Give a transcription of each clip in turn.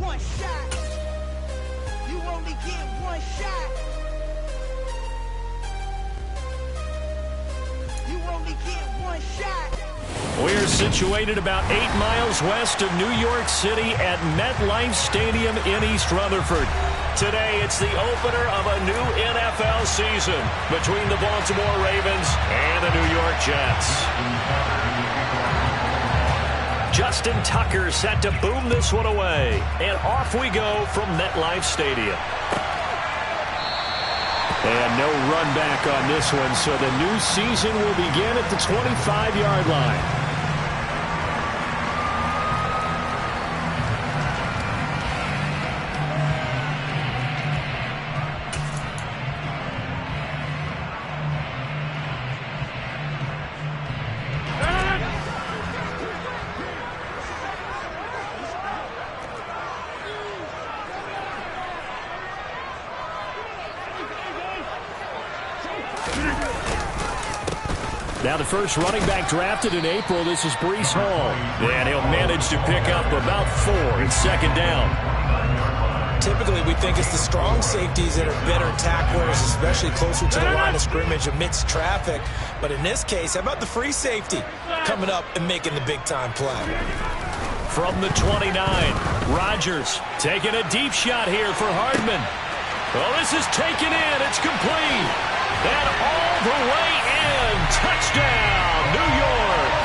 one shot. You only get one shot. You only get one shot. We're situated about 8 miles west of New York City at MetLife Stadium in East Rutherford. Today, it's the opener of a new NFL season between the Baltimore Ravens and the New York Jets. Justin Tucker set to boom this one away. And off we go from MetLife Stadium. And no run back on this one, so the new season will begin at the 25-yard line. Now the first running back drafted in April, this is Breece Hall. And he'll manage to pick up about 4 in second down. Typically, we think it's the strong safeties that are better tacklers, especially closer to the line of scrimmage amidst traffic. But in this case, how about the free safety coming up and making the big-time play? From the 29, Rodgers taking a deep shot here for Hardman. Well, this is taken in. It's complete. And all the way in. Touchdown, New York.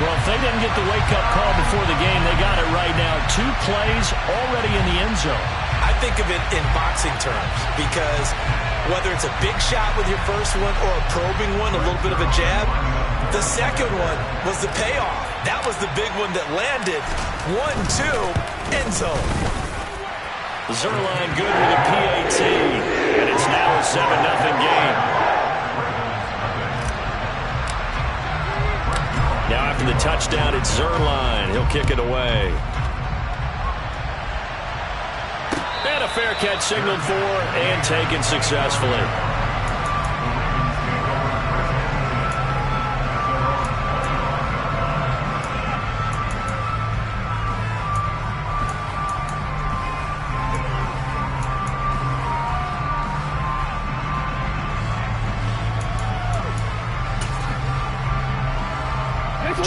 Well, if they didn't get the wake-up call before the game, they got it right now. 2 plays already in the end zone. I think of it in boxing terms because whether it's a big shot with your first one or a probing one, a little bit of a jab, the second one was the payoff. That was the big one that landed. 1-2, end zone. Zuerlein good with a PAT, and it's now a 7-0 game. Now after the touchdown, it's Zuerlein. He'll kick it away. And a fair catch signaled for and taken successfully.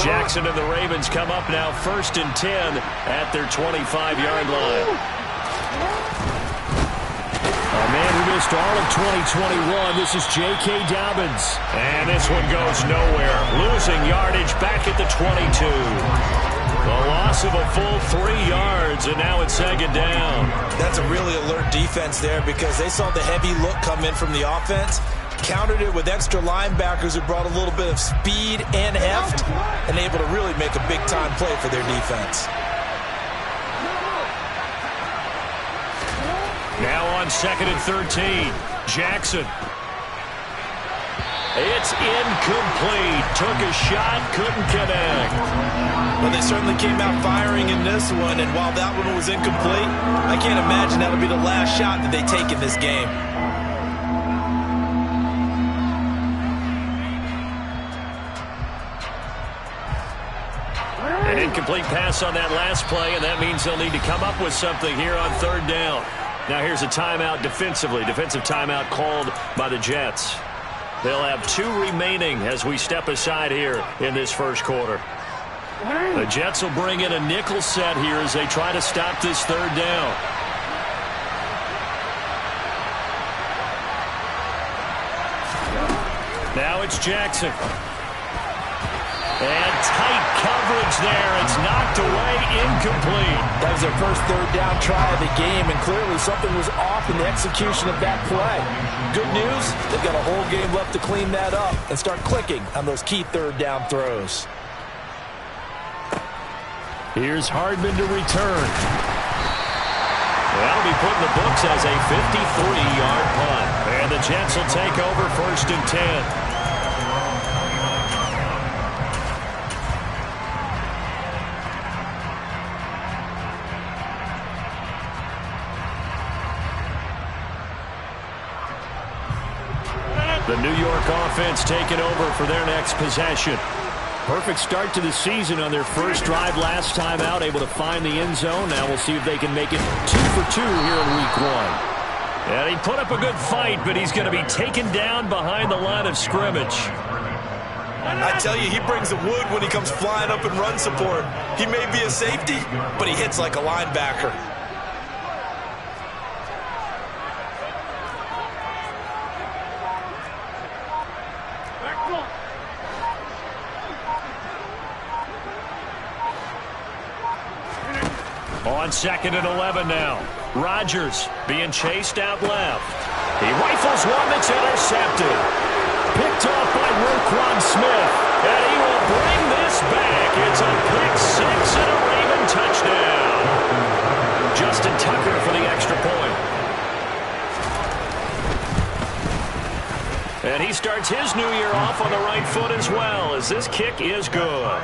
Jackson and the Ravens come up now 1st and 10 at their 25-yard line. A man who missed all of 2021, this is J.K. Dobbins. And this one goes nowhere. Losing yardage back at the 22. The loss of a full 3 yards, and now it's second down. That's a really alert defense there because they saw the heavy look come in from the offense, countered it with extra linebackers who brought a little bit of speed and heft, and able to really make a big-time play for their defense. Now on 2nd and 13, Jackson. It's incomplete. Took a shot, couldn't connect. Well, they certainly came out firing in this one, and while that one was incomplete, I can't imagine that'll be the last shot that they take in this game. An incomplete pass on that last play, and that means they'll need to come up with something here on 3rd down. Now here's a timeout defensively. Defensive timeout called by the Jets. They'll have 2 remaining as we step aside here in this first quarter. The Jets will bring in a nickel set here as they try to stop this 3rd down. Now it's Jackson. And tight coverage there. It's knocked away, incomplete. That was their first 3rd down try of the game, and clearly something was off in the execution of that play. Good news, they've got a whole game left to clean that up and start clicking on those key 3rd down throws. Here's Hardman to return. That'll be put in the books as a 53-yard punt. And the Jets will take over 1st and 10. The New York offense taking over for their next possession. perfect start to the season on their first drive last time out, able to find the end zone. Now we'll see if they can make it 2 for 2 here in week 1. And he put up a good fight, but he's going to be taken down behind the line of scrimmage. I tell you, he brings the wood when he comes flying up in run support. He may be a safety, but he hits like a linebacker. On 2nd and 11 now. Rodgers being chased out left. He rifles one that's intercepted. Picked off by Roquan Smith. And he will bring this back. It's a pick 6 and a Raven touchdown. Justin Tucker for the extra point. And he starts his new year off on the right foot as well, as this kick is good.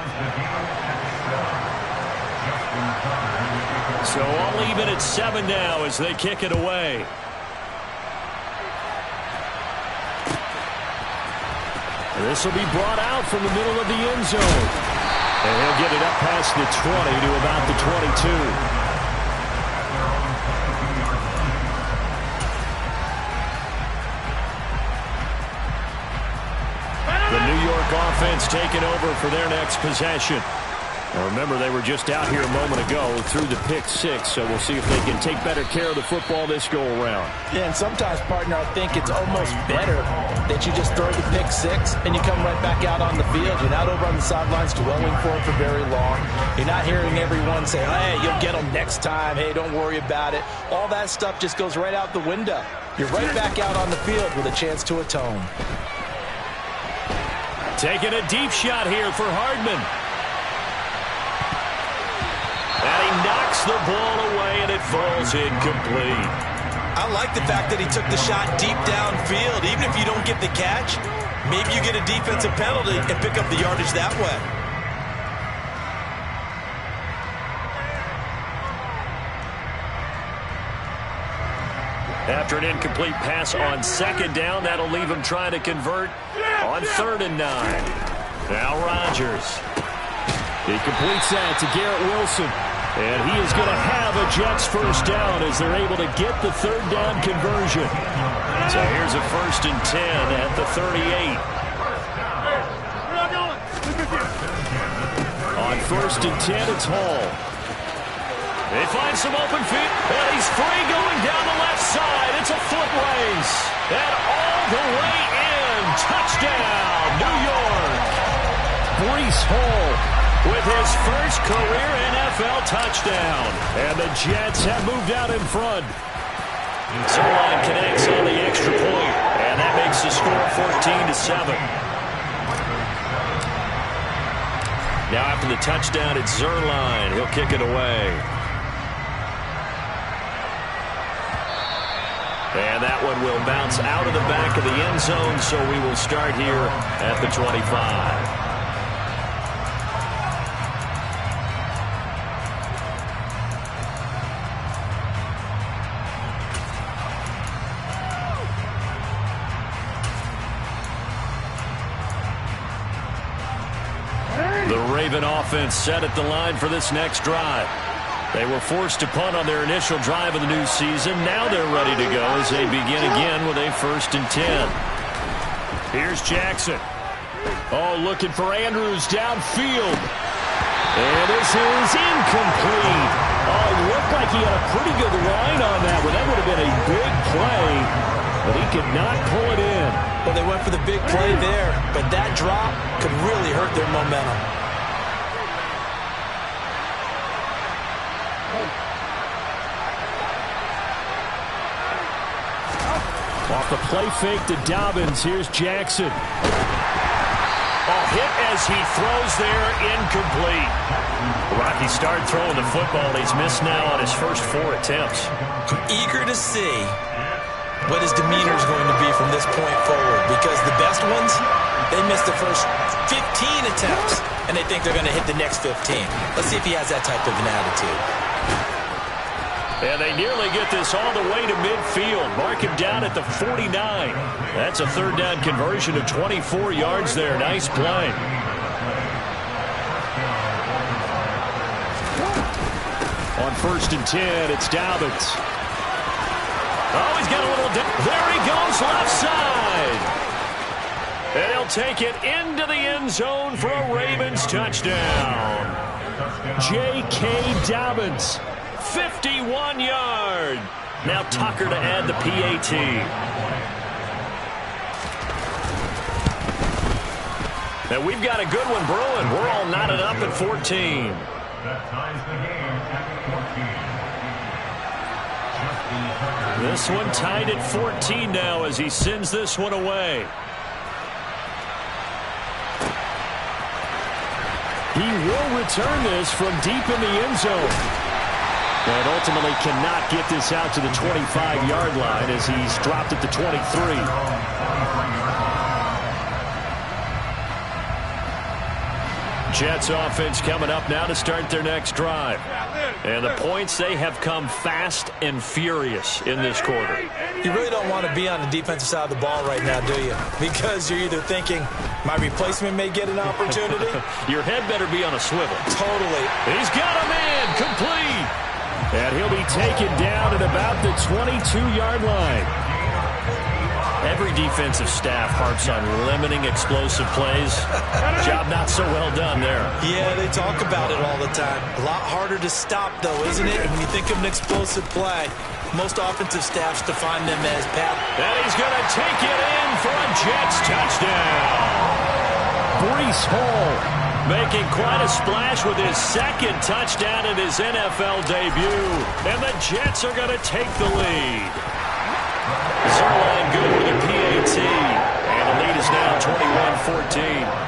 So all even at 7 now as they kick it away. This will be brought out from the middle of the end zone. And he'll get it up past the 20 to about the 22. The New York offense taking over for their next possession. Now remember, they were just out here a moment ago through the pick 6, so we'll see if they can take better care of the football this go-around. Yeah, and sometimes, partner, I think it's almost better that you just throw the pick 6 and you come right back out on the field. You're not over on the sidelines dwelling for it for very long. You're not hearing everyone say, hey, you'll get them next time. Hey, don't worry about it. All that stuff just goes right out the window. You're right back out on the field with a chance to atone. Taking a deep shot here for Hardman. And he knocks the ball away, and it falls incomplete. I like the fact that he took the shot deep downfield. Even if you don't get the catch, maybe you get a defensive penalty and pick up the yardage that way. After an incomplete pass on 2nd down, that'll leave him trying to convert on 3rd and 9. Now Rodgers. He completes that to Garrett Wilson. And he is going to have a Jets first down as they're able to get the 3rd down conversion. So here's a 1st and 10 at the 38. On 1st and 10, it's Hall. They find some open feet, and he's free going down the left side. It's a foot race, and all the way in. Touchdown, New York. Breece Hall with his first career NFL touchdown. And the Jets have moved out in front. Zuerlein connects on the extra point, and that makes the score 14-7. Now after the touchdown, it's Zuerlein. He'll kick it away. And that one will bounce out of the back of the end zone, so we will start here at the 25. The Raven offense set at the line for this next drive. They were forced to punt on their initial drive of the new season. Now they're ready to go as they begin again with a 1st and 10. Here's Jackson. Oh, looking for Andrews downfield. And this is incomplete. Oh, it looked like he had a pretty good line on that one. That would have been a big play, but he could not pull it in. Well, they went for the big play there, but that drop could really hurt their momentum. Off the play fake to Dobbins. Here's Jackson. Oh, hit as he throws there, incomplete. Rocky started throwing the football. He's missed now on his first 4 attempts. I'm eager to see what his demeanor is going to be from this point forward, because the best ones, they missed the first 15 attempts, and they think they're going to hit the next 15. Let's see if he has that type of an attitude. And they nearly get this all the way to midfield. Mark him down at the 49. That's a 3rd down conversion of 24 yards there. Nice play. On 1st and 10, it's Dobbins. Oh, he's got a little... There he goes, left side. And he'll take it into the end zone for a Ravens touchdown. J.K. Dobbins, 51-yard. Now Tucker to add the PAT. And we've got a good one brewing. We're all knotted up at 14. That ties the game at 14. This one tied at 14 now as he sends this one away. He will return this from deep in the end zone. And ultimately cannot get this out to the 25-yard line as he's dropped at the 23. Jets offense coming up now to start their next drive. And the points, they have come fast and furious in this quarter. You really don't want to be on the defensive side of the ball right now, do you? Because you're either thinking, my replacement may get an opportunity. Your head better be on a swivel. Totally. He's got a man complete. And he'll be taken down at about the 22-yard line. Every defensive staff harps on limiting explosive plays. Job not so well done there. Yeah, they talk about it all the time. A lot harder to stop, though, isn't it? When you think of an explosive play, most offensive staffs define them as pass. And he's going to take it in for a Jets touchdown. Breece Hall making quite a splash with his second touchdown in his NFL debut. And the Jets are going to take the lead. Zerline good with a PAT. And the lead is now 21-14.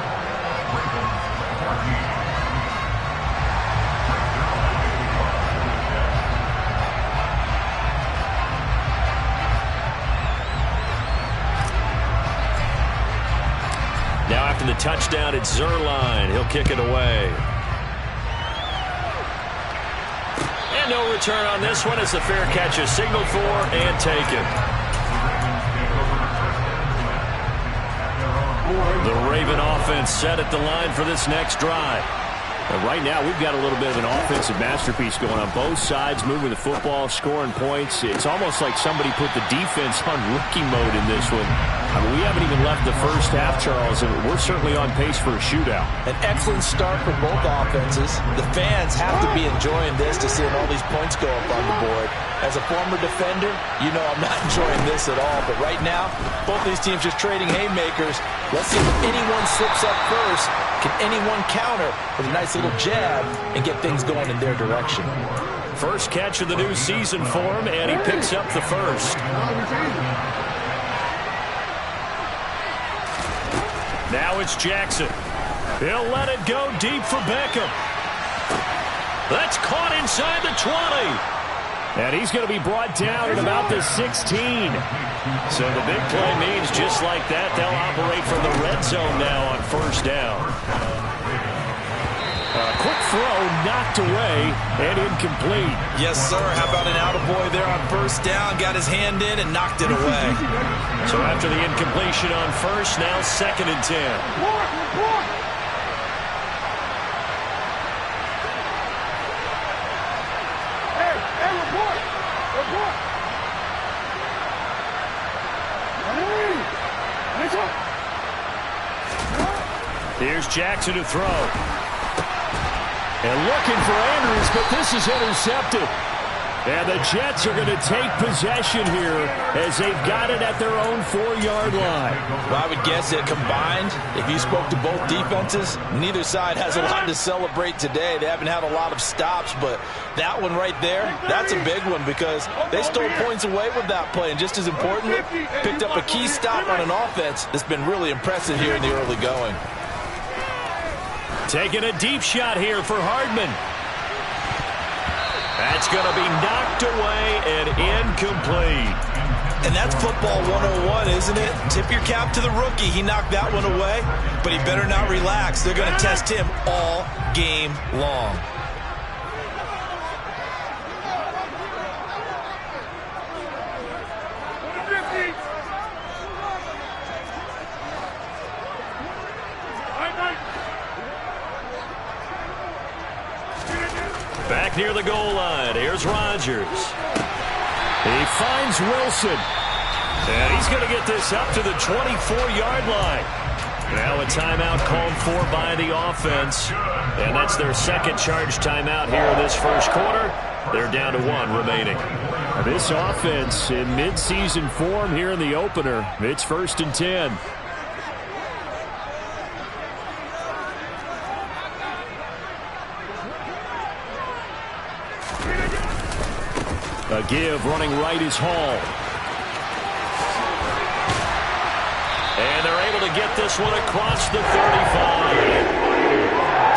Now after the touchdown, it's Zerline. He'll kick it away. And no return on this one as the fair catch is signaled for and taken. The Raven offense set at the line for this next drive. And right now, we've got a little bit of an offensive masterpiece going on both sides, moving the football, scoring points. It's almost like somebody put the defense on rookie mode in this one. I mean, we haven't even left the first half, Charles, and we're certainly on pace for a shootout. An excellent start for both offenses. The fans have to be enjoying this to seeing all these points go up on the board. As a former defender, you know I'm not enjoying this at all. But right now, both these teams just trading haymakers. Let's see if anyone slips up first. Can anyone counter with a nice little jab and get things going in their direction? First catch of the new season for him, and he picks up the first. Now it's Jackson. He'll let it go deep for Beckham. That's caught inside the 20. And he's going to be brought down at about the 16. So the big play means just like that, they'll operate from the red zone now on first down. Quick throw knocked away and incomplete. Yes, sir. How about an attaboy there on first down? Got his hand in and knocked it away. So after the incompletion on first, now 2nd and 10. Here's Jackson to throw. And looking for Andrews, but this is intercepted. And the Jets are going to take possession here as they've got it at their own 4-yard line. Well, I would guess that combined, if you spoke to both defenses, neither side has a lot to celebrate today. They haven't had a lot of stops, but that one right there, that's a big one because they stole points away with that play. And just as importantly, picked up a key stop on an offense that's been really impressive here in the early going. Taking a deep shot here for Hardman. That's going to be knocked away and incomplete. And that's football 101, isn't it? Tip your cap to the rookie. He knocked that one away, but he better not relax. They're going to test him all game long. back near the goal line. Here's Rodgers. He finds Wilson. And he's going to get this up to the 24-yard line. Now a timeout called for by the offense. And that's their second charge timeout here in this first quarter. They're down to 1 remaining. This offense in midseason form here in the opener. It's 1st and 10. A give running right is Hall. And they're able to get this one across the 35.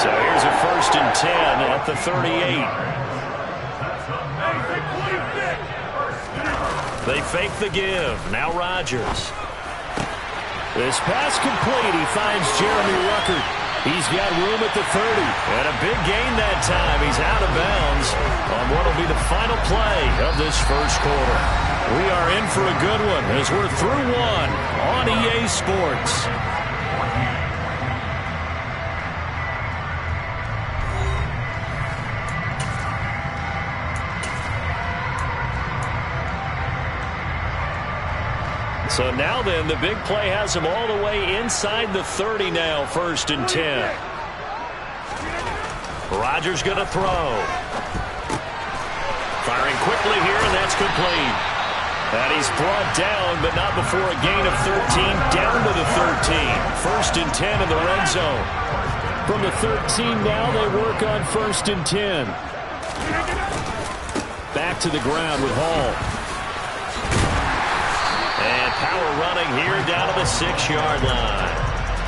So here's a 1st and 10 at the 38. They fake the give. Now Rodgers. This pass complete. He finds Jeremy Ruckert. He's got room at the 30. And a big gain that time. He's out of bounds on what will be the final play of this first quarter. We are in for a good one as we're through 1 on EA Sports. So now then, the big play has him all the way inside the 30 now, 1st and 10. Rodgers going to throw. Firing quickly here, and that's complete. And he's brought down, but not before a gain of 13, down to the 13. 1st and 10 in the red zone. From the 13 now, they work on 1st and 10. Back to the ground with Hall. And power running here down to the 6-yard line.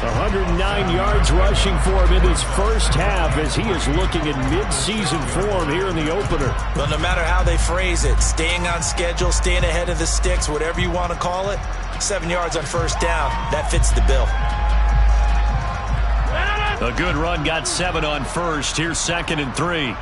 109 yards rushing for him in his first half as he is looking in mid-season form here in the opener. Well, no matter how they phrase it, staying on schedule, staying ahead of the sticks, whatever you want to call it, 7 yards on 1st down, that fits the bill. A good run got 7 on 1st. Here's 2nd and 3.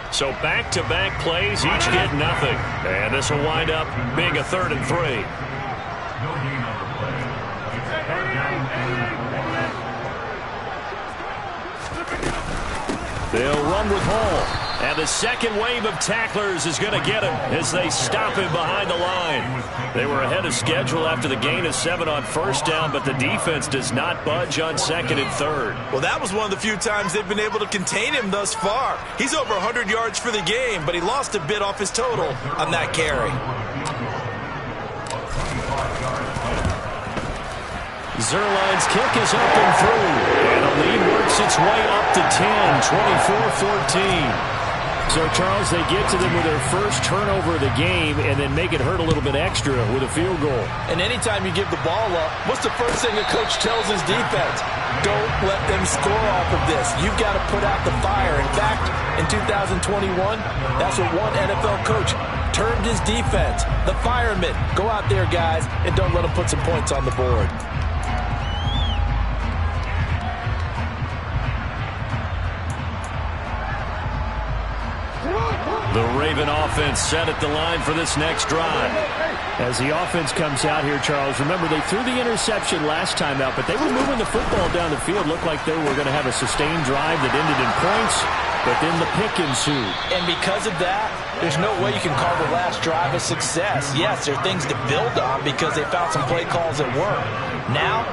So back-to-back plays, each get nothing. And this will wind up being a 3rd and 3. No gain on the play. It's a 3rd down. They'll run with Hall. And the second wave of tacklers is going to get him as they stop him behind the line. They were ahead of schedule after the gain of 7 on 1st down, but the defense does not budge on 2nd and 3rd. Well, that was one of the few times they've been able to contain him thus far. He's over 100 yards for the game, but he lost a bit off his total on that carry. Zuerlein's kick is up and through. And the lead works its way up to 10, 24-14. So, Charles, they get to them with their first turnover of the game and then make it hurt a little bit extra with a field goal. And anytime you give the ball up, what's the first thing a coach tells his defense? Don't let them score off of this. You've got to put out the fire. In fact, in 2021, that's what one NFL coach termed his defense. The firemen. Go out there, guys, and don't let them put some points on the board. The Raven offense set at the line for this next drive. As the offense comes out here, Charles, remember they threw the interception last time out, but they were moving the football down the field. Looked like they were going to have a sustained drive that ended in points, but then the pick ensued. And because of that, there's no way you can call the last drive a success. Yes, there are things to build on because they found some play calls that work. Now,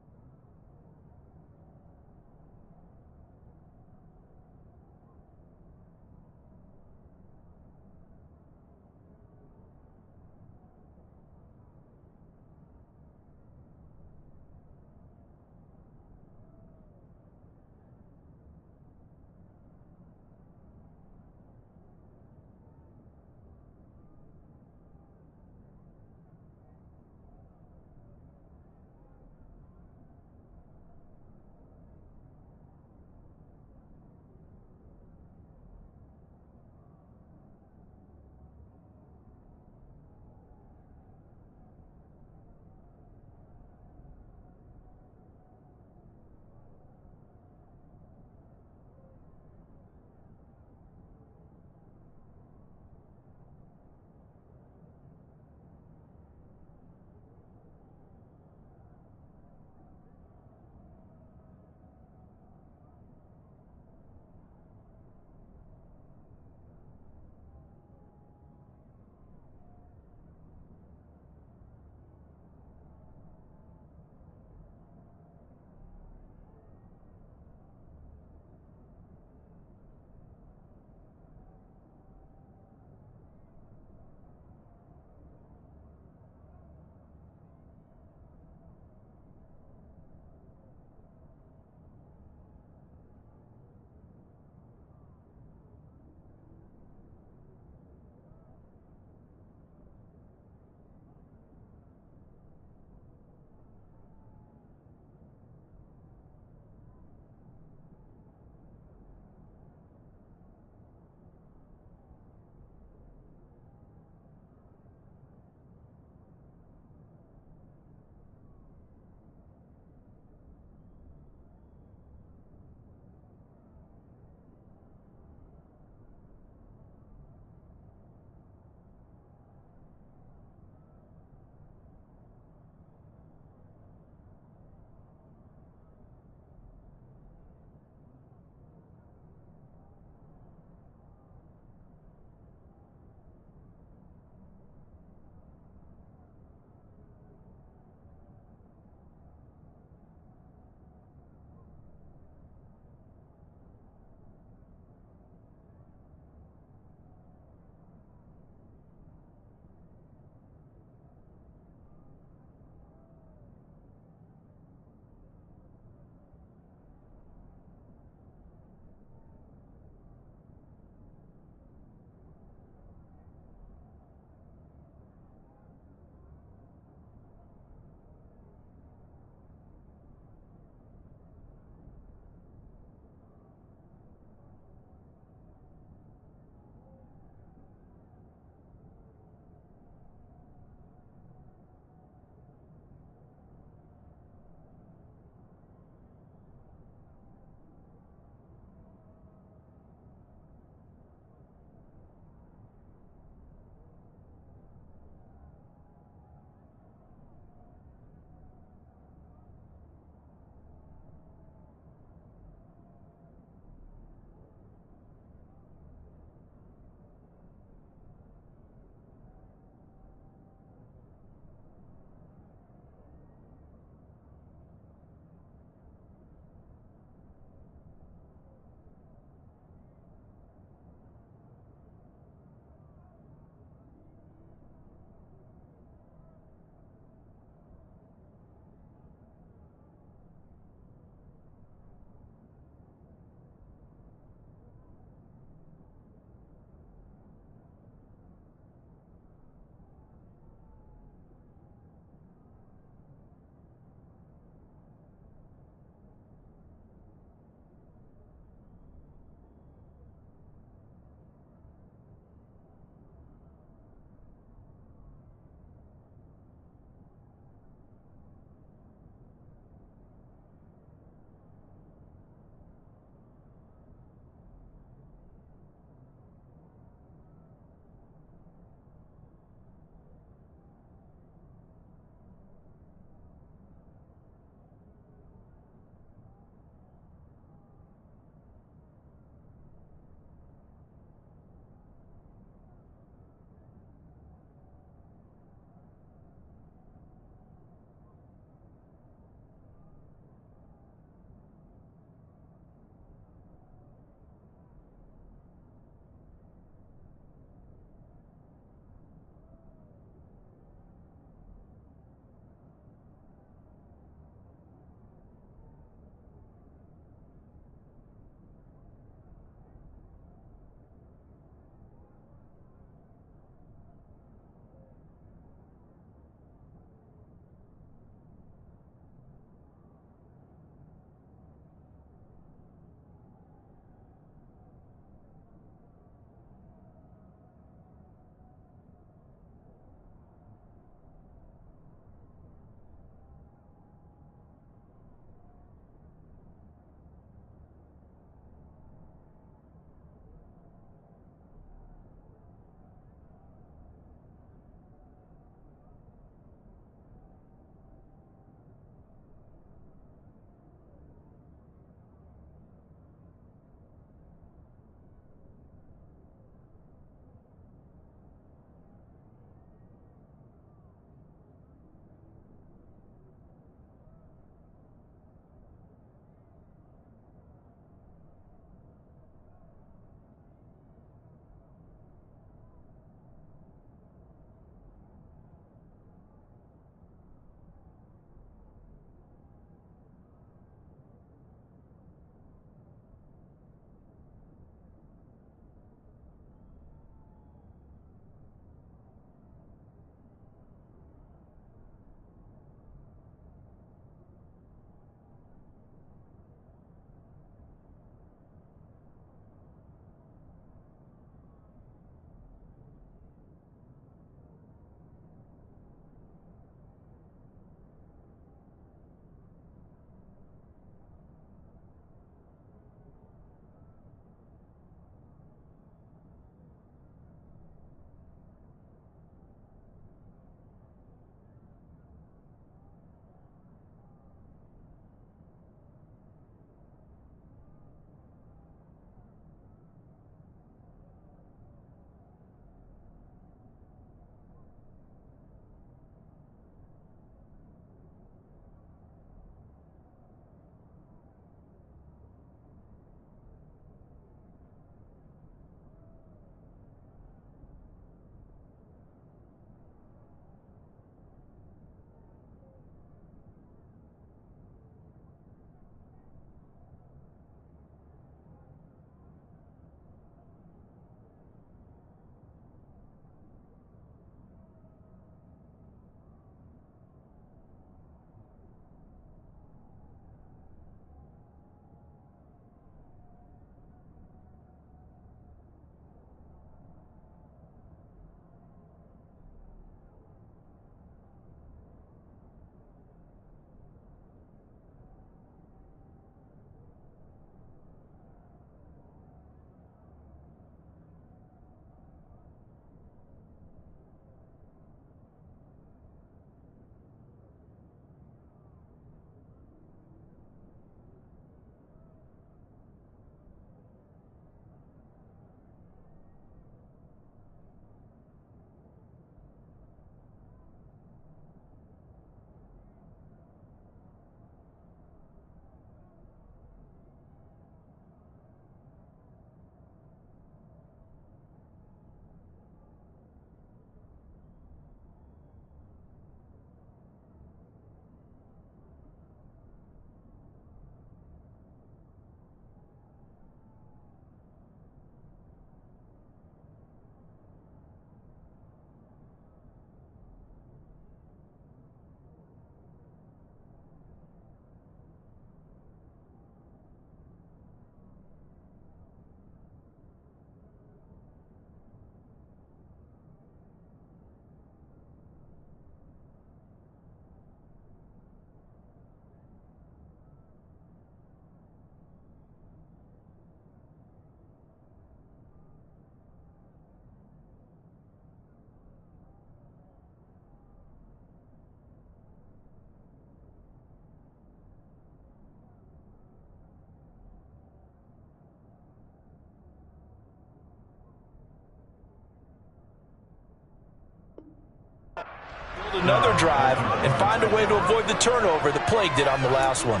another drive and find a way to avoid the turnover that plagued it on the last one.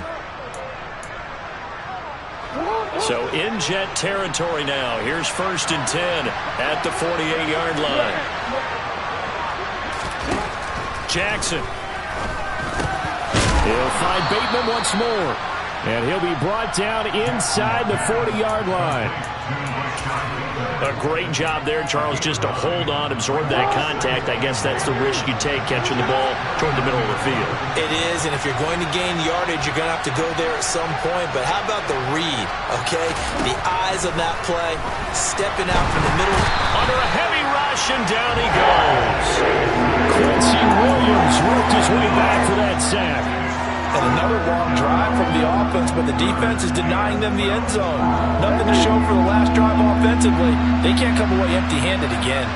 So in Jet territory now. Here's 1st and 10 at the 48-yard line. Jackson. He'll find Bateman once more. And he'll be brought down inside the 40-yard line. A great job there, Charles, just to hold on, absorb that contact. I guess that's the risk you take, catching the ball toward the middle of the field. It is, and if you're going to gain yardage, you're going to have to go there at some point. But how about the read, okay? The eyes on that play, stepping out from the middle. Under a heavy rush, and down he goes. Quincy Williams worked his way back for that sack. And another long drive from the offense, but the defense is denying them the end zone. Nothing to show for the last drive offensively. They can't come away empty-handed again.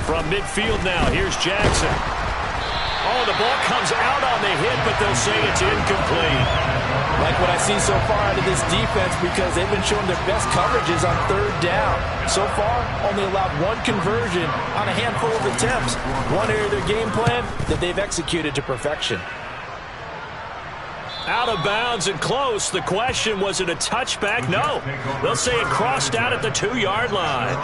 From midfield now, here's Jackson. Oh, the ball comes out on the hit, but they'll say it's incomplete. Like what I see so far out of this defense, because they've been showing their best coverages on 3rd down. So far, only allowed 1 conversion on a handful of attempts. One area of their game plan that they've executed to perfection. Out of bounds and close. The question, was it a touchback? No. They'll say it crossed out at the 2-yard line.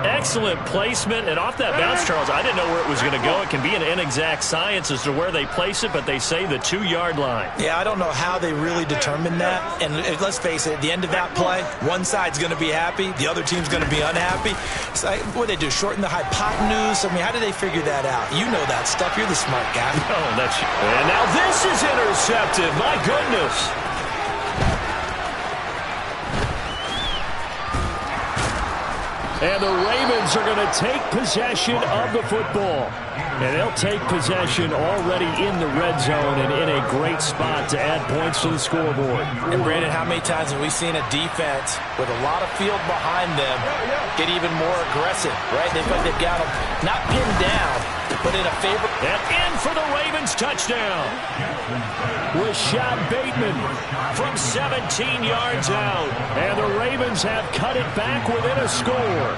Excellent placement. And off that bounce, Charles, I didn't know where it was going to go. It can be an inexact science as to where they place it, but they say the 2-yard line. Yeah, I don't know how they really determined that. And let's face it, at the end of that play, one side's going to be happy, the other team's going to be unhappy. It's like, what do they do, shorten the hypotenuse? I mean, how do they figure that out? You know that stuff. You're the smart guy. Oh, that's... And now this is intercepted. My goodness. And the Ravens are going to take possession of the football. And they'll take possession already in the red zone and in a great spot to add points to the scoreboard. And Brandon, how many times have we seen a defense with a lot of field behind them get even more aggressive, right? They feel like they've got them not pinned down, but in a favor. And in for the Ravens touchdown. Rashad Bateman From 17 yards out. And the Ravens have cut it back within a score.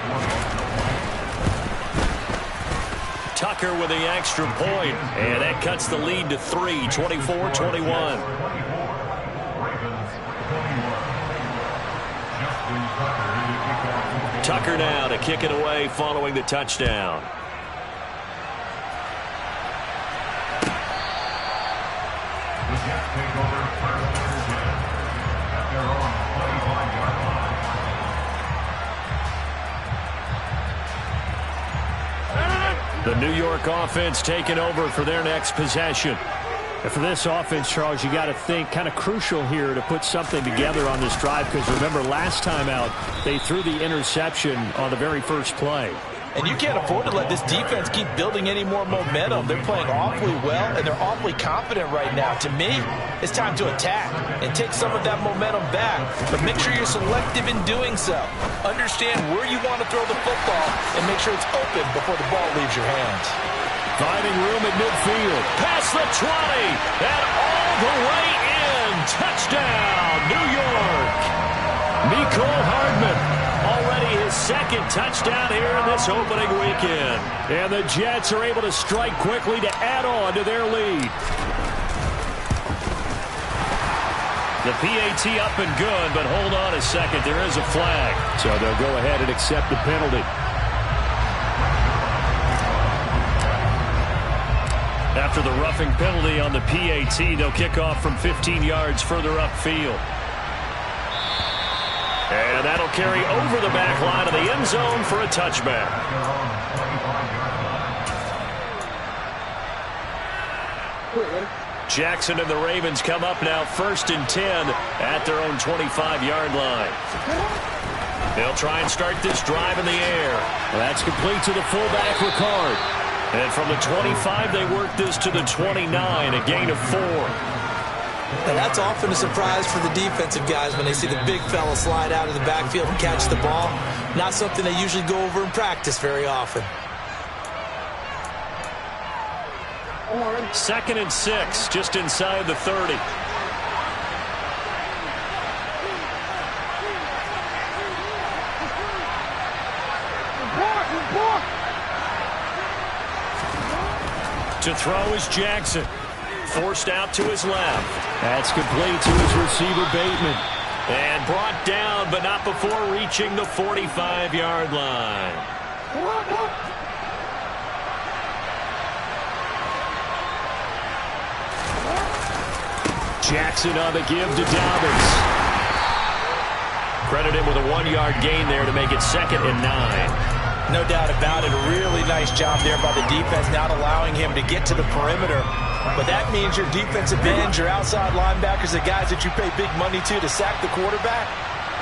Tucker with the extra point, and that cuts the lead to 3, 24-21. Tucker now to kick it away following the touchdown. The Jets take over first and 10 at their own 25-yard line. The New York offense taking over for their next possession. And for this offense, Charles, you got to think kind of crucial here to put something together on this drive, because remember last time out they threw the interception on the very first play. And you can't afford to let this defense keep building any more momentum. They're playing awfully well, and they're awfully confident right now. To me, it's time to attack and take some of that momentum back. But make sure you're selective in doing so. Understand where you want to throw the football and make sure it's open before the ball leaves your hands. Finding room at midfield. Past the 20, and all the way in. Touchdown, New York. Mecole Hardman. Already his second touchdown here in this opening weekend. And the Jets are able to strike quickly to add on to their lead. The PAT up and good, but hold on a second. There is a flag. So they'll go ahead and accept the penalty. After the roughing penalty on the PAT, they'll kick off from 15 yards further upfield. And that'll carry over the back line of the end zone for a touchback. Jackson and the Ravens come up now 1st and 10 at their own 25-yard line. They'll try and start this drive in the air. Well, that's complete to the fullback, Ricard. And from the 25, they work this to the 29, a gain of 4. And that's often a surprise for the defensive guys when they see the big fella slide out of the backfield and catch the ball. Not something they usually go over in practice very often. 2nd and 6, just inside the 30. To throw is Jackson. Forced out to his left. That's complete to his receiver, Bateman. And brought down, but not before reaching the 45-yard line. Jackson on the give to Dobbins. Credit him with a 1-yard gain there to make it 2nd and 9. No doubt about it. A really nice job there by the defense, not allowing him to get to the perimeter. But that means your defensive ends, your outside linebackers, the guys that you pay big money to sack the quarterback,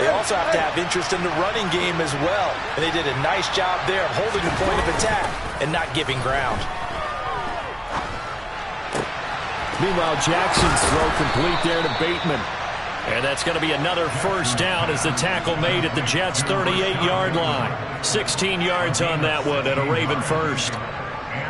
they also have to have interest in the running game as well. And they did a nice job there of holding the point of attack and not giving ground. Meanwhile, Jackson's throw complete there to Bateman. And that's going to be another first down as the tackle made at the Jets' 38-yard line. 16 yards on that one and a Raven first.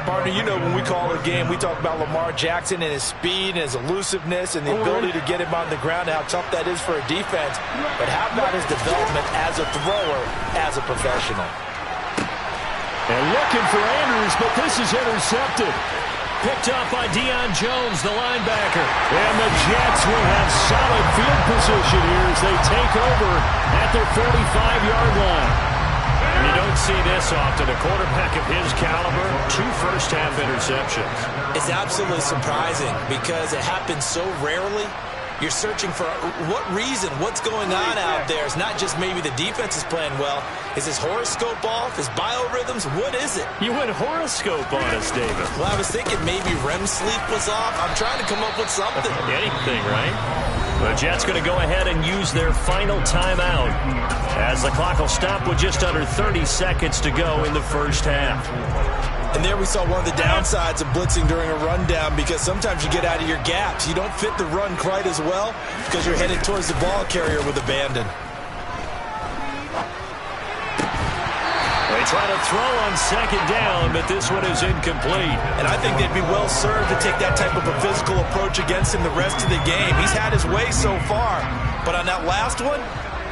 Partner, you know when we call a game, we talk about Lamar Jackson and his speed and his elusiveness and the ability to get him on the ground and how tough that is for a defense. But how about his development as a thrower, as a professional? And looking for Andrews, but this is intercepted. Picked up by Deion Jones, the linebacker. And the Jets will have solid field position here as they take over at their 45-yard line. And you don't see this often. A quarterback of his caliber, 2 first-half interceptions. It's absolutely surprising because it happens so rarely. You're searching for what reason, what's going on out there. It's not just maybe the defense is playing well. Is his horoscope off? His biorhythms? What is it? You went horoscope on us, David. Well, I was thinking maybe REM sleep was off. I'm trying to come up with something. Anything, right? The Jets going to go ahead and use their final timeout as the clock will stop with just under 30 seconds to go in the first half. And there we saw one of the downsides of blitzing during a rundown because sometimes you get out of your gaps. You don't fit the run quite as well because you're headed towards the ball carrier with abandon. They try to throw on 2nd down, but this one is incomplete. And I think they'd be well served to take that type of a physical approach against him the rest of the game. He's had his way so far, but on that last one,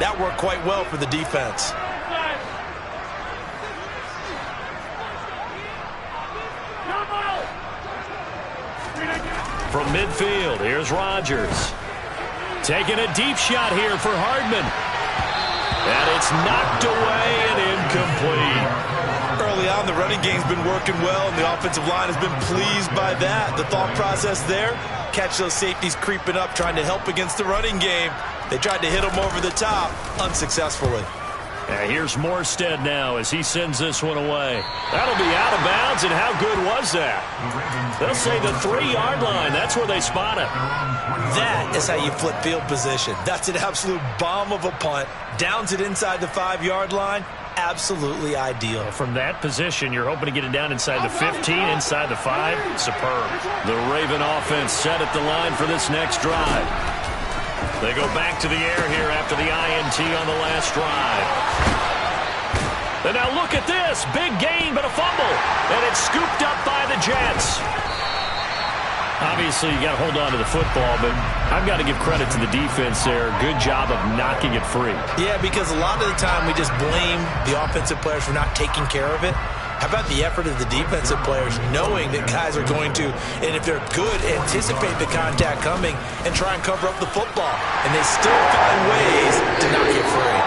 that worked quite well for the defense. From midfield, here's Rodgers. Taking a deep shot here for Hardman. And it's knocked away and incomplete. Early on, the running game's been working well, and the offensive line has been pleased by that. The thought process there, catch those safeties creeping up, trying to help against the running game. They tried to hit them over the top, unsuccessfully. And here's Morstead now as he sends this one away. That'll be out of bounds, and how good was that? They'll say the 3-yard line. That's where they spot it. That is how you flip field position. That's an absolute bomb of a punt. Downs it inside the 5-yard line. Absolutely ideal. From that position, you're hoping to get it down inside the 15, inside the 5. Superb. The Raven offense set at the line for this next drive. They go back to the air here after the INT on the last drive. And now look at this. Big gain, but a fumble. And it's scooped up by the Jets. Obviously, you got to hold on to the football, but I've got to give credit to the defense there. Good job of knocking it free. Yeah, because a lot of the time we just blame the offensive players for not taking care of it. How about the effort of the defensive players knowing that guys are going to, and if they're good, anticipate the contact coming and try and cover up the football. And they still find ways to knock it free.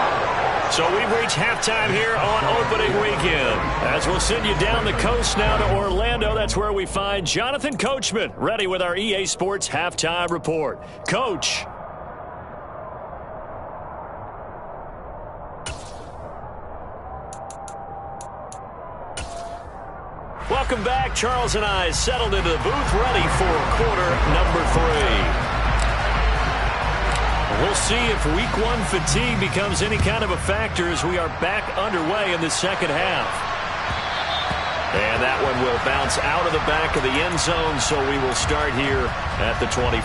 So we've reached halftime here on opening weekend. As we'll send you down the coast now to Orlando, that's where we find Jonathan Coachman ready with our EA Sports Halftime Report. Coach. Welcome back. Charles and I settled into the booth, ready for quarter number 3. We'll see if week 1 fatigue becomes any kind of a factor as we are back underway in the second half. And that one will bounce out of the back of the end zone, so we will start here at the 25.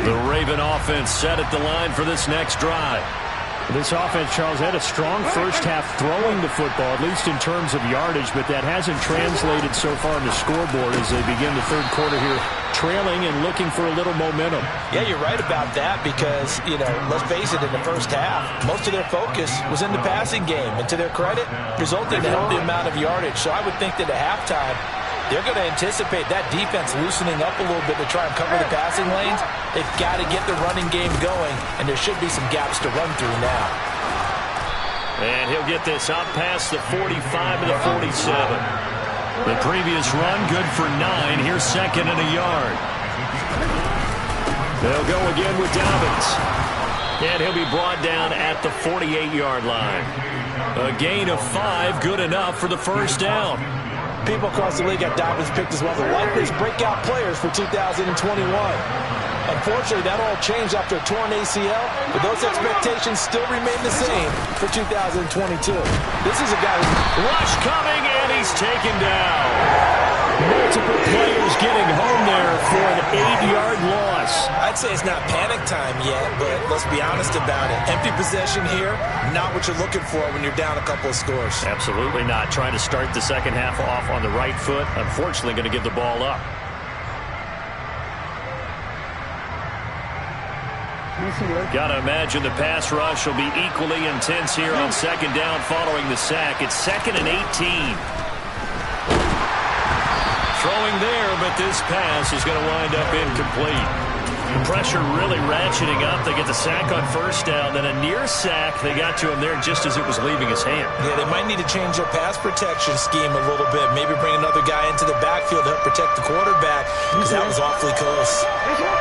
The Raven offense set at the line for this next drive. This offense, Charles, had a strong first half throwing the football, at least in terms of yardage, but that hasn't translated so far on the scoreboard as they begin the third quarter here, trailing and looking for a little momentum. Yeah, you're right about that because, let's face it, in the first half, most of their focus was in the passing game. And to their credit, resulted in a healthy amount of yardage. So I would think that at halftime, they're going to anticipate that defense loosening up a little bit to try and cover the passing lanes. They've got to get the running game going, and there should be some gaps to run through now. And he'll get this up past the 45 to the 47. The previous run, good for 9. Here's second and a yard. They'll go again with Dobbins. And he'll be brought down at the 48-yard line. A gain of 5, good enough for the first down. People across the league have Dobbins picked as one of the likeliest breakout players for 2021. Unfortunately, that all changed after a torn ACL, but those expectations still remain the same for 2022. This is a guy who... Rush coming, and he's taken down. Multiple players getting home there for an 8-yard loss. I'd say it's not panic time yet, but let's be honest about it. Empty possession here, not what you're looking for when you're down a couple of scores. Absolutely not. Trying to start the second half off on the right foot. Unfortunately, going to give the ball up. Got to imagine the pass rush will be equally intense here on second down following the sack. It's second and 18. Throwing there, but this pass is going to wind up incomplete. Pressure really ratcheting up. They get the sack on first down, then a near sack. They got to him there just as it was leaving his hand. Yeah, they might need to change their pass protection scheme a little bit. Maybe bring another guy into the backfield to help protect the quarterback, because that was awfully close.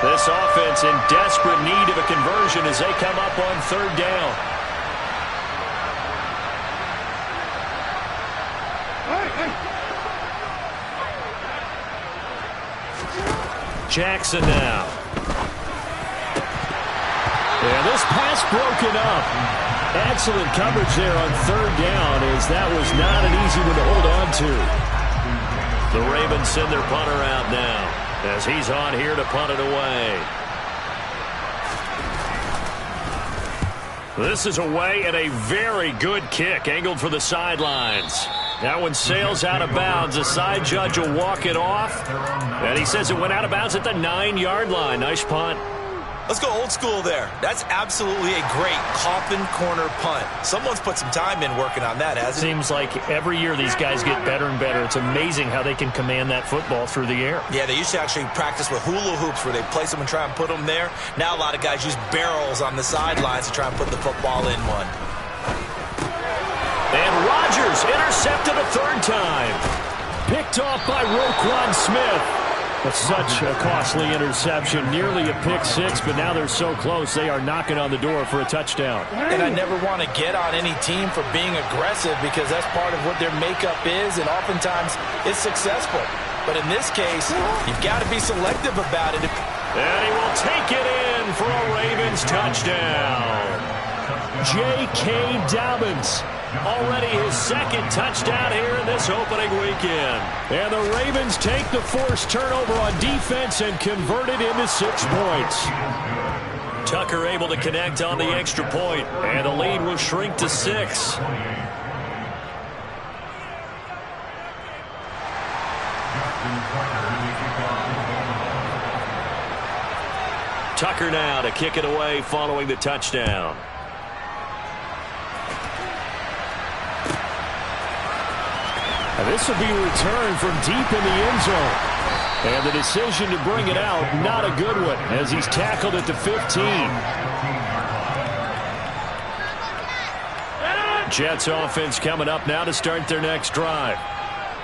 This offense in desperate need of a conversion as they come up on third down. Jackson now. And this pass broken up. Excellent coverage there on third down, as that was not an easy one to hold on to. The Ravens send their punter out now as he's on here to punt it away. This is away and a very good kick angled for the sidelines. That one sails out of bounds. The side judge will walk it off. And he says it went out of bounds at the 9-yard line. Nice punt. Let's go old school there. That's absolutely a great coffin corner punt. Someone's put some time in working on that, hasn't it? Seems like every year these guys get better and better. It's amazing how they can command that football through the air. Yeah, they used to actually practice with hula hoops where they place them and try and put them there. Now a lot of guys use barrels on the sidelines to try and put the football in one. And Rodgers intercepted a third time. Picked off by Roquan Smith. But such a costly interception, nearly a pick six, but now they're so close they are knocking on the door for a touchdown. And I never want to get on any team for being aggressive because that's part of what their makeup is, and oftentimes it's successful. But in this case, you've got to be selective about it. And he will take it in for a Ravens touchdown. J.K. Dobbins. Already his second touchdown here in this opening weekend. And the Ravens take the forced turnover on defense and convert it into 6 points. Tucker able to connect on the extra point, and the lead will shrink to 6. Tucker now to kick it away following the touchdown. This will be returned from deep in the end zone. And the decision to bring it out, not a good one, as he's tackled at the 15. Jets offense coming up now to start their next drive.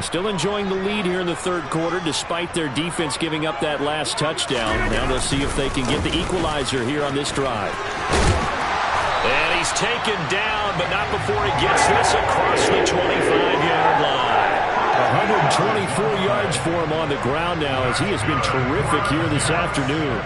Still enjoying the lead here in the third quarter, despite their defense giving up that last touchdown. Now they'll see if they can get the equalizer here on this drive. And he's taken down, but not before he gets this across the 25-yard line. 124 yards for him on the ground now, as he has been terrific here this afternoon.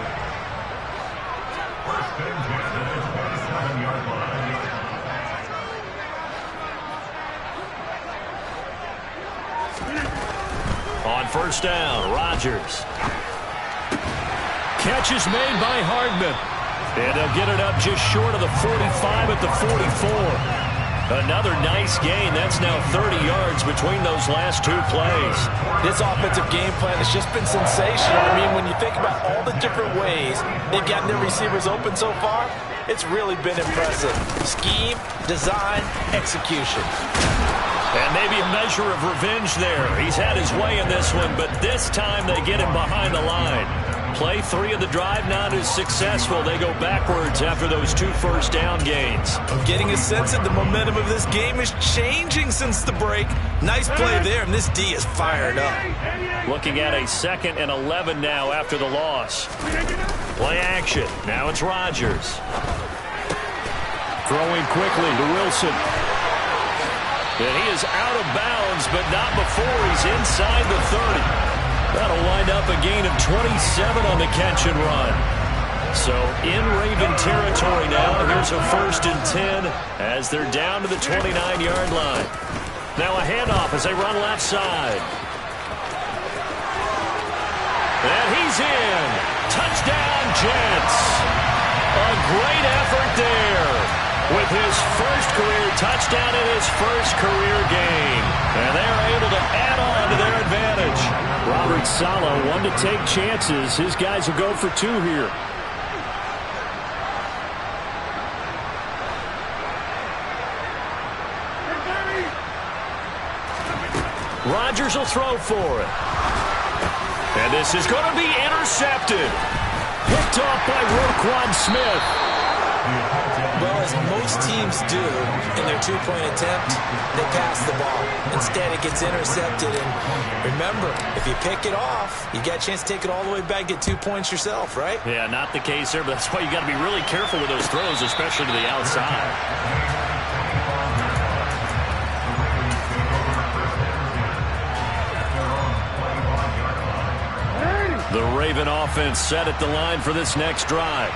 On first down, Rodgers. Catch is made by Hardman. And they'll get it up just short of the 45 at the 44. Another nice gain. That's now 30 yards between those last two plays. This offensive game plan has just been sensational. I mean, when you think about all the different ways they've gotten their receivers open so far, it's really been impressive. Scheme, design, execution. And maybe a measure of revenge there. He's had his way in this one, but this time they get him behind the line. Play 3 of the drive not as successful. They go backwards after those 2 first-down gains. I'm getting a sense that the momentum of this game is changing since the break. Nice play there, and this D is fired up. Looking at a 2nd and 11 now after the loss. Play action. Now it's Rodgers. Throwing quickly to Wilson. And he is out of bounds, but not before he's inside the 30. That'll wind up a gain of 27 on the catch and run. So in Raven territory now. Here's a 1st and 10 as they're down to the 29-yard line. Now a handoff as they run left side. And he's in. Touchdown, Jets. A great effort there with his first career touchdown and his first career game. And they're able to add on to their advantage. Robert Saleh, one to take chances. His guys will go for 2 here. Rodgers will throw for it. And this is going to be intercepted. Picked off by Roquan Smith. Well, as most teams do in their 2-point attempt, they pass the ball. Instead, it gets intercepted. And remember, if you pick it off, you got a chance to take it all the way back, get 2 points yourself, right? Yeah, not the case there, but that's why you got to be really careful with those throws, especially to the outside. The Raven offense set at the line for this next drive.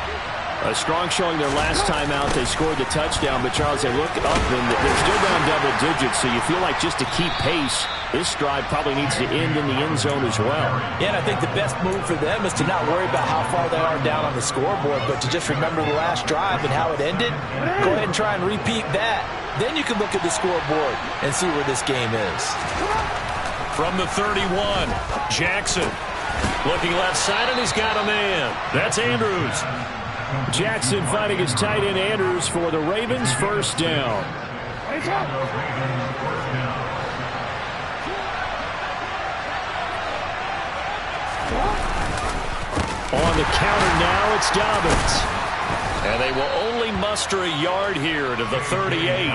A strong showing their last time out. They scored the touchdown, but Charles, they look up and they're still down double digits, so you feel like just to keep pace, this drive probably needs to end in the end zone as well. Yeah, and I think the best move for them is to not worry about how far they are down on the scoreboard, but to just remember the last drive and how it ended. Go ahead and try and repeat that. Then you can look at the scoreboard and see where this game is. From the 31, Jackson. Looking left side, and he's got a man. That's Andrews. Jackson finding his tight end Andrews for the Ravens' first down. On the counter now, it's Dobbins. And they will only muster a yard here to the 38.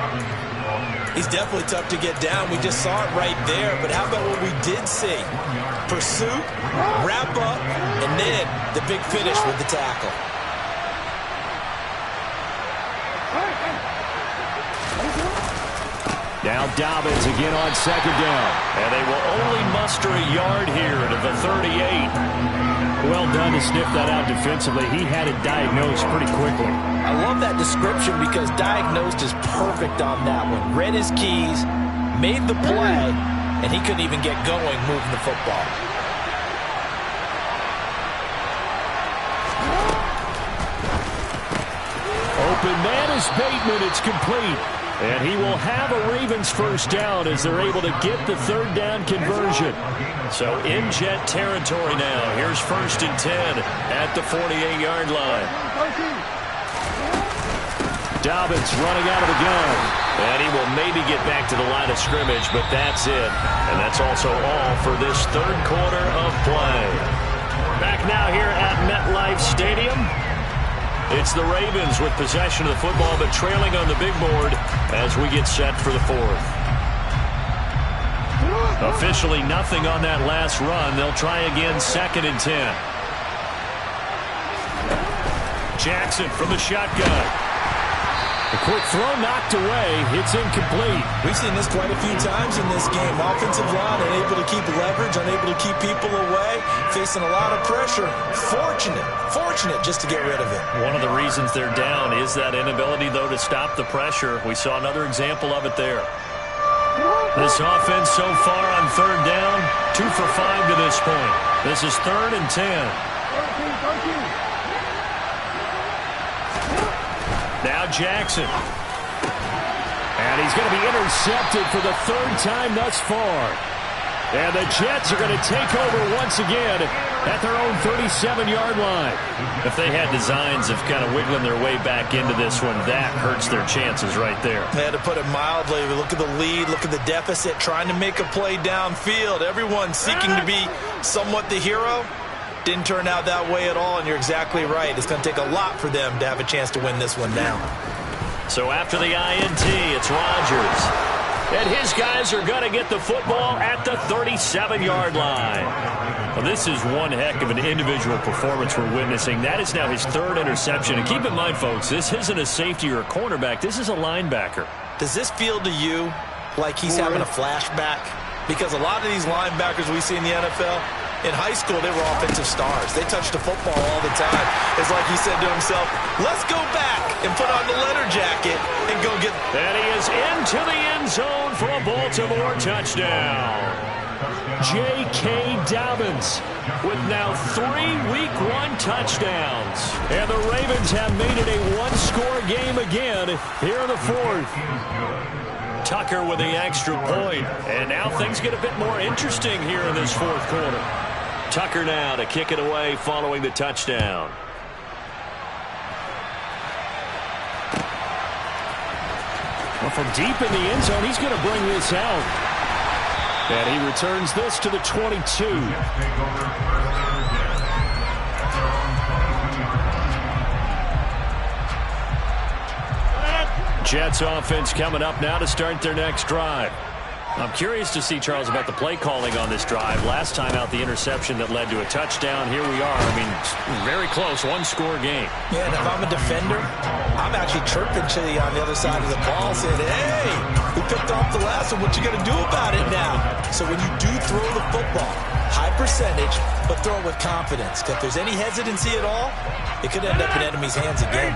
He's definitely tough to get down. We just saw it right there. But how about what we did see? Pursuit, wrap up, and then the big finish with the tackle. Now Dobbins again on 2nd down. And they will only muster a yard here to the 38. Well done to sniff that out defensively. He had it diagnosed pretty quickly. I love that description because diagnosed is perfect on that one. Read his keys, made the play, and he couldn't even get going moving the football. Open man is Bateman. It's complete. And he will have a Ravens first down as they're able to get the 3rd down conversion. So in Jet territory now. Here's 1st and 10 at the 48-yard line. Dobbins running out of the gun. And he will maybe get back to the line of scrimmage, but that's it. And that's also all for this 3rd quarter of play. Back now here at MetLife Stadium. It's the Ravens with possession of the football, but trailing on the big board as we get set for the 4th. Officially nothing on that last run. They'll try again 2nd and 10. Jackson from the shotgun. A quick throw knocked away. It's incomplete. We've seen this quite a few times in this game. Offensive line unable to keep leverage, unable to keep people away, facing a lot of pressure. Fortunate just to get rid of it. One of the reasons they're down is that inability, though, to stop the pressure. We saw another example of it there. This offense so far on 3rd down, 2 for 5 to this point. This is 3rd and 10. Now Jackson. And he's going to be intercepted for the third time thus far. And the Jets are going to take over once again at their own 37-yard line. If they had designs of kind of wiggling their way back into this one, that hurts their chances right there. They had to put it mildly. Look at the lead, look at the deficit, trying to make a play downfield. Everyone seeking to be somewhat the hero. Didn't turn out that way at all, and you're exactly right. It's going to take a lot for them to have a chance to win this one now. So after the INT, it's Rodgers. And his guys are going to get the football at the 37-yard line. Well, this is one heck of an individual performance we're witnessing. That is now his third interception. And keep in mind, folks, this isn't a safety or a cornerback. This is a linebacker. Does this feel to you like he's having a flashback? Because a lot of these linebackers we see in the NFL, in high school, they were offensive stars. They touched the football all the time. It's like he said to himself, let's go back and put on the leather jacket and go get... And he is into the end zone for a Baltimore touchdown. J.K. Dobbins with now 3 Week 1 touchdowns. And the Ravens have made it a one-score game again here in the fourth. Tucker with the extra point. And now things get a bit more interesting here in this fourth quarter. Tucker now to kick it away following the touchdown. Well, from deep in the end zone, he's going to bring this out. And he returns this to the 22. Jets offense coming up now to start their next drive. I'm curious to see, Charles, about the play calling on this drive. Last time out, the interception that led to a touchdown. Here we are. I mean, very close, one-score game. Yeah, and if I'm a defender, I'm actually chirping to you on the other side of the ball, saying, hey, we picked off the last one. What you going to do about it now? So when you do throw the football, high percentage, but throw it with confidence. If there's any hesitancy at all, it could end up in enemy's hands again.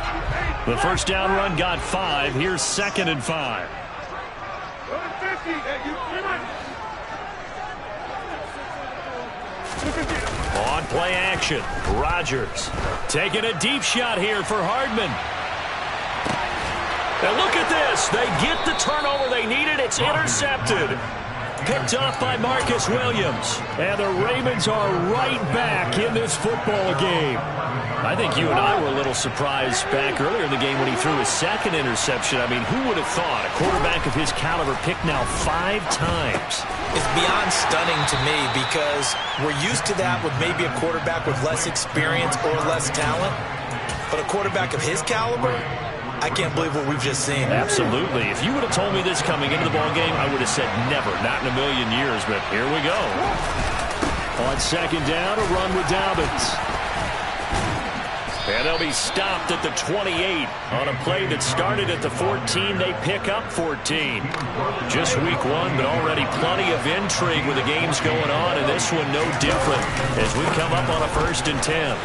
The first down run got 5. Here's 2nd and 5. On play action, Rodgers taking a deep shot here for Hardman. And look at this. They get the turnover they needed. It's intercepted. Picked off by Marcus Williams. And the Ravens are right back in this football game. I think you and I were a little surprised back earlier in the game when he threw his 2nd interception. I mean, who would have thought a quarterback of his caliber picked now 5 times? It's beyond stunning to me because we're used to that with maybe a quarterback with less experience or less talent. But a quarterback of his caliber, I can't believe what we've just seen. Absolutely. If you would have told me this coming into the ballgame, I would have said never, not in a million years. But here we go. On 2nd down, a run with Dobbins. And they'll be stopped at the 28 on a play that started at the 14. They pick up 14. Just week 1, but already plenty of intrigue with the games going on, and this one no different as we come up on a 1st and 10.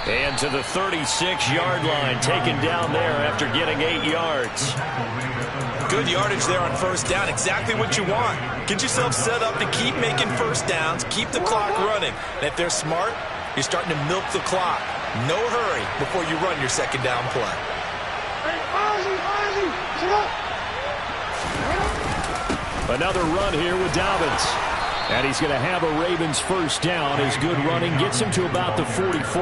And to the 36-yard line, taken down there after getting 8 yards. Good yardage there on 1st down. Exactly what you want. Get yourself set up to keep making 1st downs, keep the clock running. And if they're smart, you're starting to milk the clock. No hurry before you run your 2nd down play. Another run here with Dobbins. And he's going to have a Ravens 1st down. His good running gets him to about the 44.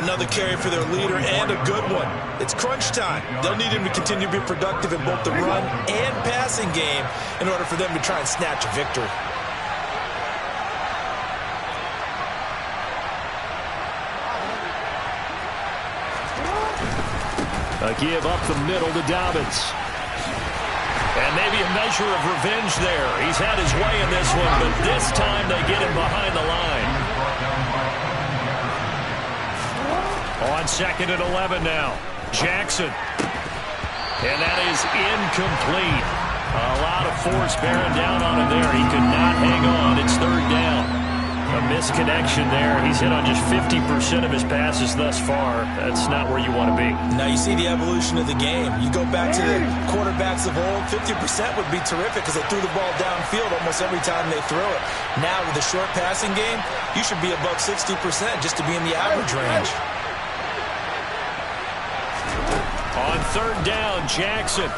Another carry for their leader and a good one. It's crunch time. They'll need him to continue to be productive in both the run and passing game in order for them to try and snatch a victory. A give up the middle to Dobbins. And maybe a measure of revenge there. He's had his way in this one, but this time they get him behind the line. On 2nd and 11 now. Jackson. And that is incomplete. A lot of force bearing down on him there. He could not hang on. It's 3rd down. A misconnection there. He's hit on just 50% of his passes thus far. That's not where you want to be. Now you see the evolution of the game. You go back to the quarterbacks of old, 50% would be terrific because they threw the ball downfield almost every time they threw it. Now with the short passing game, you should be above 60% just to be in the average range. third down. Jackson.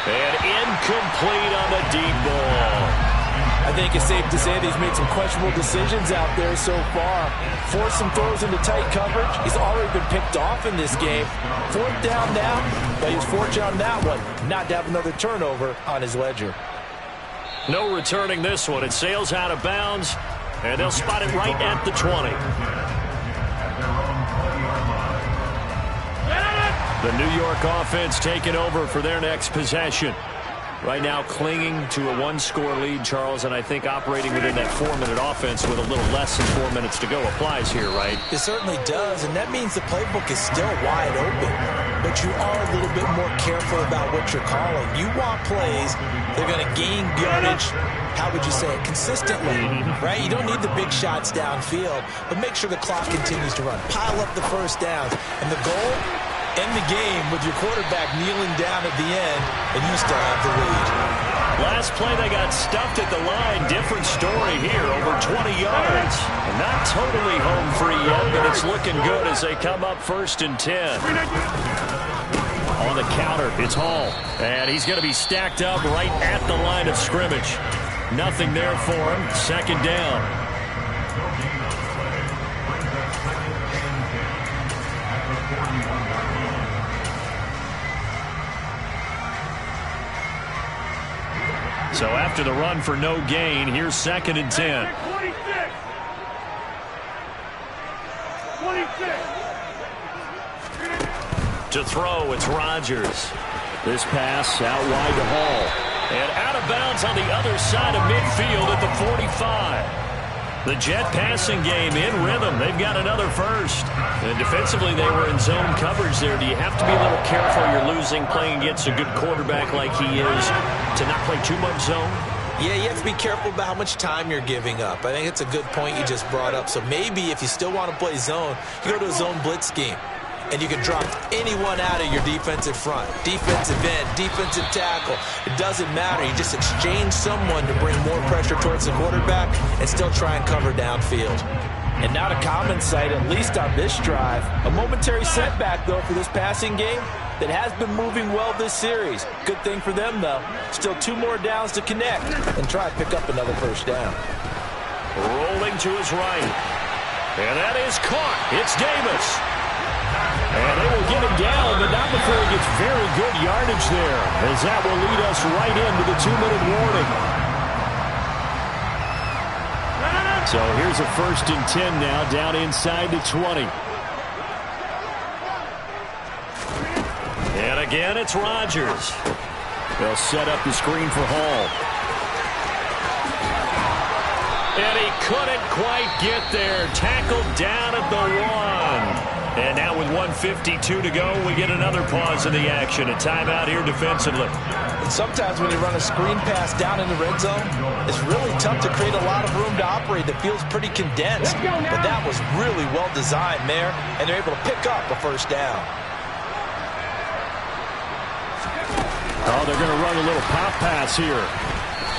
And incomplete on the deep ball. I think it's safe to say that he's made some questionable decisions out there so far. Forced some throws into tight coverage. He's already been picked off in this game. Fourth down now, but he's fortunate on that one not to have another turnover on his ledger. No returning this one. It sails out of bounds, and they'll spot it right at the 20. The New York offense taking over for their next possession. Right now clinging to a one-score lead, Charles, and I think operating within that 4-minute offense with a little less than 4 minutes to go applies here, right? It certainly does, and that means the playbook is still wide open. But you are a little bit more careful about what you're calling. You want plays that are going to gain yardage, how would you say it, consistently, right? You don't need the big shots downfield, but make sure the clock continues to run. Pile up the first downs, and the goal, end the game with your quarterback kneeling down at the end, and you still have the lead. Last play, they got stuffed at the line. Different story here, over 20 yards. Not totally home free yet, but it's looking good as they come up 1st and 10. On the counter, it's Hall. And he's going to be stacked up right at the line of scrimmage. Nothing there for him. 2nd down. So after the run for no gain, here's 2nd and 10. 26. To throw, it's Rodgers. This pass out wide to Hall. And out of bounds on the other side of midfield at the 45. The Jet passing game in rhythm. They've got another first. And defensively, they were in zone coverage there. Do you have to be a little careful? You're losing playing against a good quarterback like he is to not play too much zone? Yeah, you have to be careful about how much time you're giving up. I think it's a good point you just brought up. So maybe if you still want to play zone, you go to a zone blitz scheme. And you can drop anyone out of your defensive front. Defensive end, defensive tackle. It doesn't matter. You just exchange someone to bring more pressure towards the quarterback and still try and cover downfield. And not a common sight, at least on this drive. A momentary setback, though, for this passing game that has been moving well this series. Good thing for them, though. Still 2 more downs to connect and try to pick up another first down. Rolling to his right. And that is caught. It's Davis. And they will get him down, but not before he gets very good yardage there, as that will lead us right into the 2-minute warning. So here's a 1st and 10 now, down inside the 20. And again, it's Rodgers. They'll set up the screen for Hall. And he couldn't quite get there. Tackled down at the 1. And now with 1:52 to go, we get another pause in the action. A timeout here defensively. And sometimes when you run a screen pass down in the red zone, it's really tough to create a lot of room to operate that feels pretty condensed. But that was really well designed there, and they're able to pick up a first down. Oh, they're going to run a little pop pass here.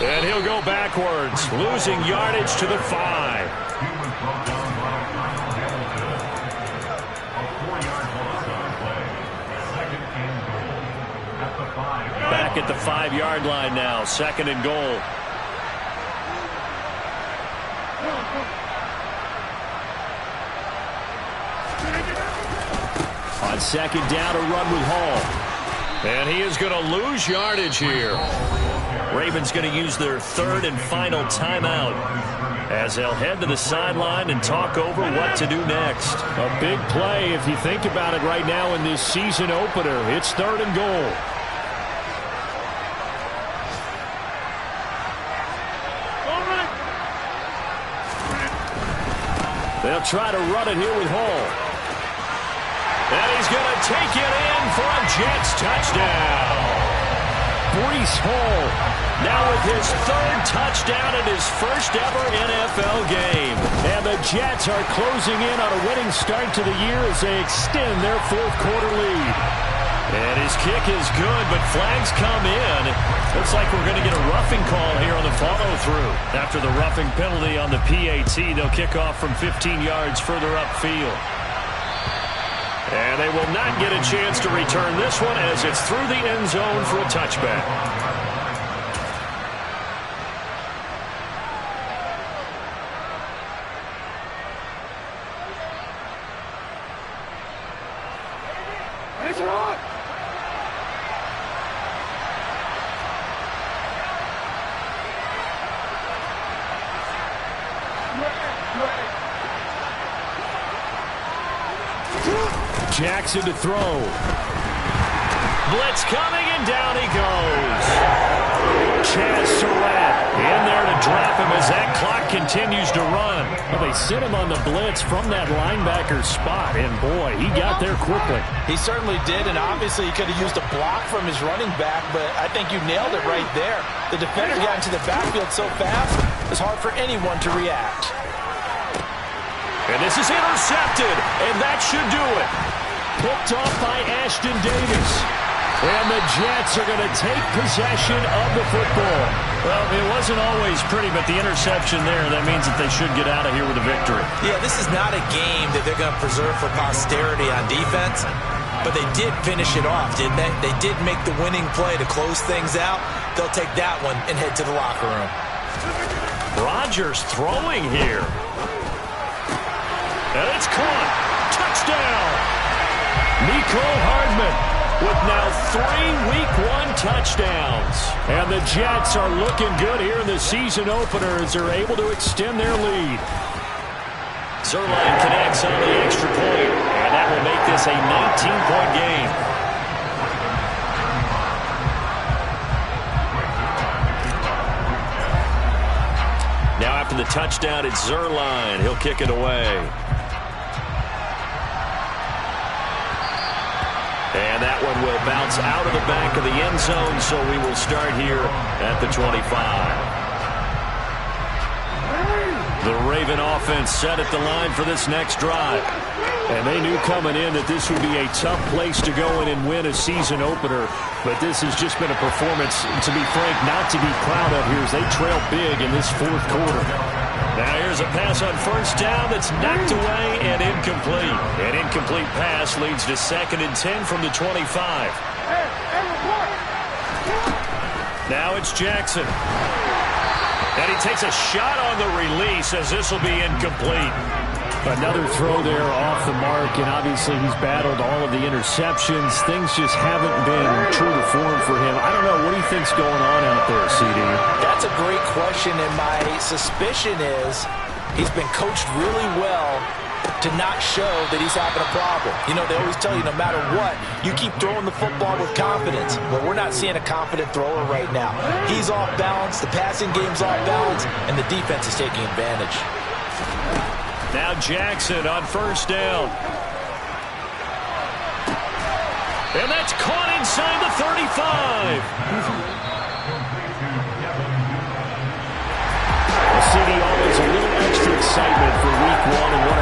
And he'll go backwards, losing yardage to the 5. Back at the 5-yard line now, 2nd and goal. On 2nd down, a run with Hall. And he is going to lose yardage here. Ravens going to use their 3rd and final timeout as they'll head to the sideline and talk over what to do next. A big play if you think about it right now in this season opener. It's 3rd and goal. They'll try to run it here with Hall. And he's going to take it in for a Jets touchdown. Breece Hall now with his 3rd touchdown in his first ever NFL game. And the Jets are closing in on a winning start to the year as they extend their 4th quarter lead. And his kick is good, but flags come in. Looks like we're going to get a roughing call here on the follow-through. After the roughing penalty on the PAT, they'll kick off from 15 yards further upfield. And they will not get a chance to return this one as it's through the end zone for a touchback. Jackson to throw. Blitz coming, and down he goes. Chaz Surratt in there to drop him as that clock continues to run. Well, they sent him on the blitz from that linebacker spot, and boy, he got there quickly. He certainly did, and obviously he could have used a block from his running back, but I think you nailed it right there. The defender got into the backfield so fast, it's hard for anyone to react. And this is intercepted, and that should do it. Picked off by Ashton Davis. And the Jets are going to take possession of the football. Well, it wasn't always pretty, but the interception there, that means that they should get out of here with a victory. Yeah, this is not a game that they're going to preserve for posterity on defense, but they did finish it off, didn't they? They did make the winning play to close things out. They'll take that one and head to the locker room. Rodgers throwing here. And it's caught. Touchdown. Mecole Hardman with now 3 Week 1 touchdowns. And the Jets are looking good here in the season opener as they're able to extend their lead. Zuerlein connects on the extra point, and that will make this a 19-point game. Now after the touchdown, it's Zuerlein. He'll kick it away. And that one will bounce out of the back of the end zone, so we will start here at the 25. The Raven offense set at the line for this next drive. And they knew coming in that this would be a tough place to go in and win a season opener. But this has just been a performance, to be frank, not to be proud of here as they trail big in this fourth quarter. Now here's a pass on first down that's knocked away and incomplete. An incomplete pass leads to 2nd and 10 from the 25. Now it's Jackson. And he takes a shot on the release as this will be incomplete. Another throw there off the mark, and obviously he's battled all of the interceptions. Things just haven't been true to form for him. I don't know. What do you think's going on out there, CD? That's a great question, and my suspicion is he's been coached really well to not show that he's having a problem. You know, they always tell you no matter what, you keep throwing the football with confidence. Well, we're not seeing a confident thrower right now. He's off balance, the passing game's off balance, and the defense is taking advantage. Now Jackson on first down. And that's caught inside the 35. CD, always a little extra excitement for Week 1 and one of